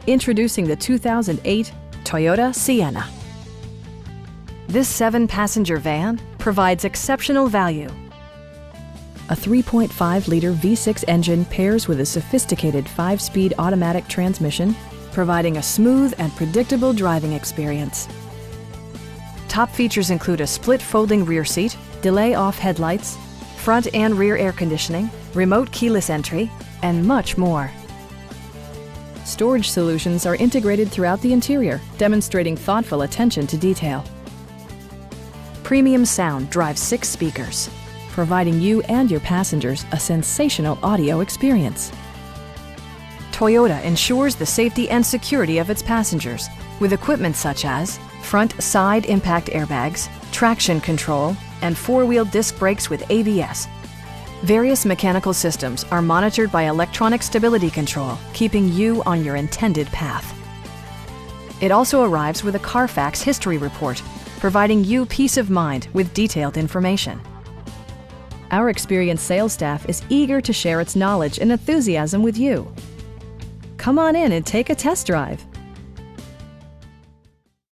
Introducing the 2008 Toyota Sienna. This 7-passenger van provides exceptional value. A 3.5-liter V6 engine pairs with a sophisticated 5-speed automatic transmission, providing a smooth and predictable driving experience. Top features include a split folding rear seat, delay-off headlights, front and rear air conditioning, remote keyless entry, and much more. Storage solutions are integrated throughout the interior, demonstrating thoughtful attention to detail. Premium sound drives 6 speakers, providing you and your passengers a sensational audio experience. Toyota ensures the safety and security of its passengers with equipment such as front side impact airbags, traction control, and 4-wheel disc brakes with ABS. Various mechanical systems are monitored by electronic stability control, keeping you on your intended path. It also arrives with a Carfax history report, providing you peace of mind with detailed information. Our experienced sales staff is eager to share its knowledge and enthusiasm with you. Come on in and take a test drive.